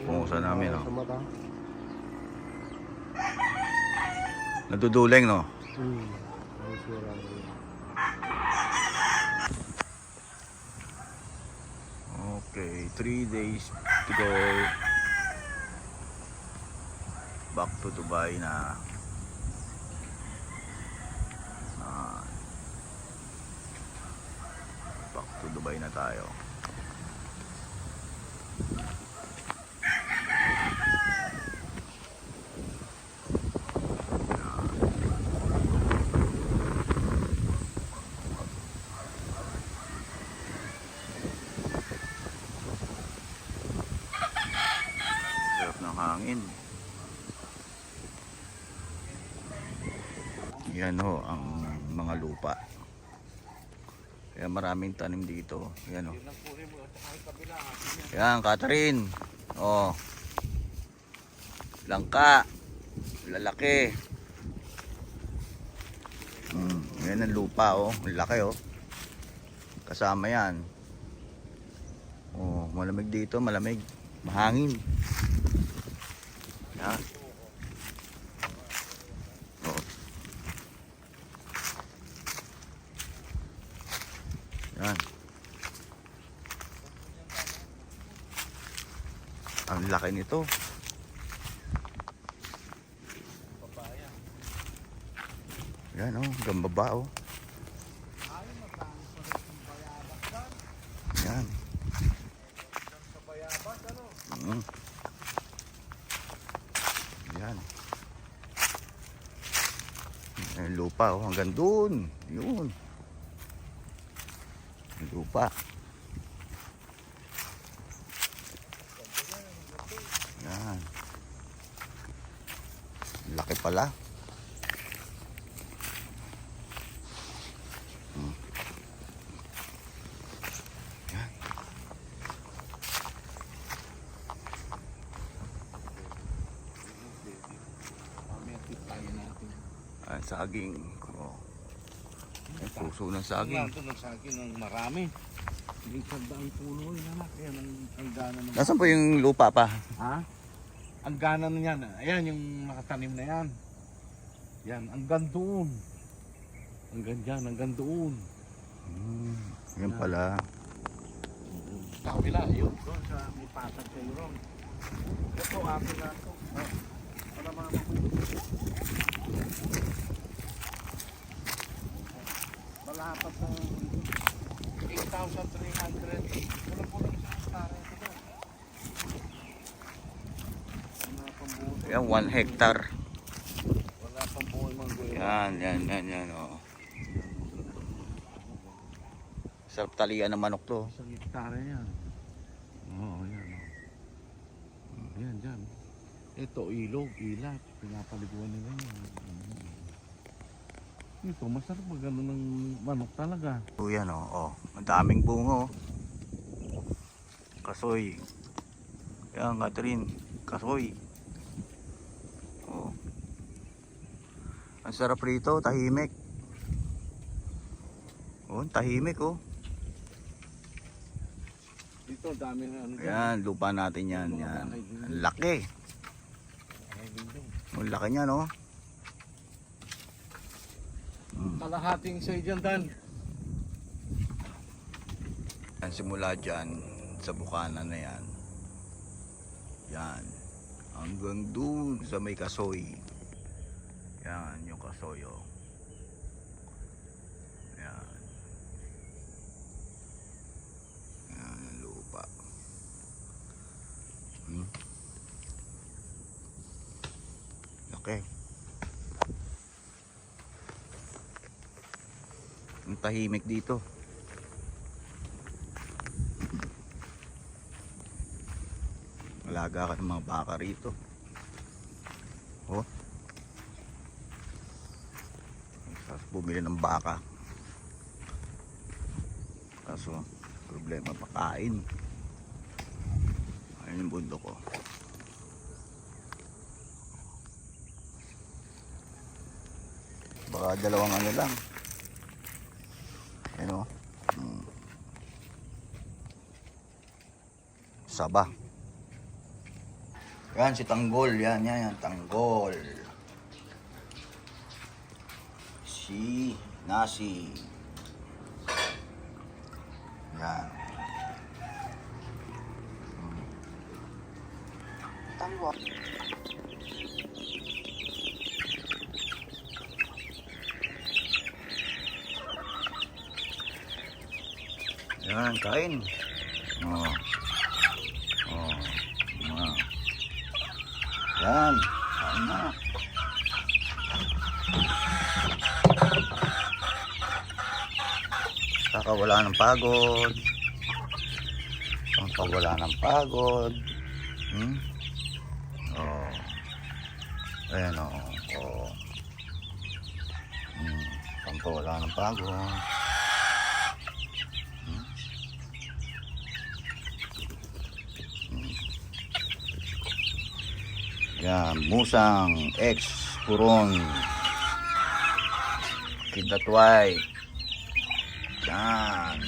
Pungusan namin, no? Sa mata. Naduduleng, no? Ay, sira na yun. Okay, 3 days to go. Back to Dubai na. Back to Dubai na tayo. Sarap ng hangin. Yan ho ang mga lupa. Kaya maraming tanim dito. Yan ho. Yan, Catherine. Oh. Langka. Lalaki. Yan ang lupa, oh. Laki, oh. Kasama yan. Oh, malamig dito, malamig. Mahangin. Yan. Oh. Yan. Ang laki nito. Yan, oh, hanggang baba, oh. Yan. Yan. Yung lupa, oh, hanggang dun. Yun. Yung lupa. Yan. Laki pala. Ang saging. Oh. Ang puso ng saging. Ito ng saging ng marami. Hindi sagdaang puno yun, anak. Ayan, ang gana naman. Nasaan po yung lupa pa? Ha? Ang gana na yan. Ayan, yung nakatanim na yan. Yan, hanggang doon. Hanggang dyan, hanggang doon. Yan pala. Sa kabila, yun. Doon sa may patag kayo ron. Ito, akin na ito. Para mama ko. Malapat na 8,300. Wala po lang sa hektare ito. Wala pang buhay. Yan, 1 hectare. Wala pang buhay mga gulo. Yan, oh. Sarap talian ng manok to. Isang hektare yan. Oo, yan. Yan, dyan. Ito, ilog, ilat. Pinapaliguan nila yan. Ito, masarap mag ano ng manok talaga. So yan, oh. Oh. Ang daming bunga, oh. Kasoy. Yan, Catherine. Kasoy. Oh. Ang sarap rito, tahimik. Oh, tahimik, oh. Dito, dami na ano dyan. Yan, lupa natin yan. Yan. Ang laki. Ang laki niya, no? Kalahating sa'yo dyan, Dan. Yan, simula dyan sa bukana na yan. Yan. Hanggang dun sa may kasoy. Yan, yung kasoy, oh. Yan. Yan, ang lupa. Okay. Ang tahimik dito. Alaga ka ng mga baka rito. Oh. Tapos bumili ng baka. Kaso problema pakain. Ayun yung bundok ko. Baka dalawang ano lang. Ano? Saba. Yan, si Tanggol. Yan, Tanggol. Si Nasi. Yan. Tanggol. Yan, kain. Oh. Oh. Yan, kain na. Kakawala ng pagod. Pampawala ng pagod. Oh. Ayan o. Oh. Pampawala ng pagod. Yan, musang X puron. Kidlat white. Yan.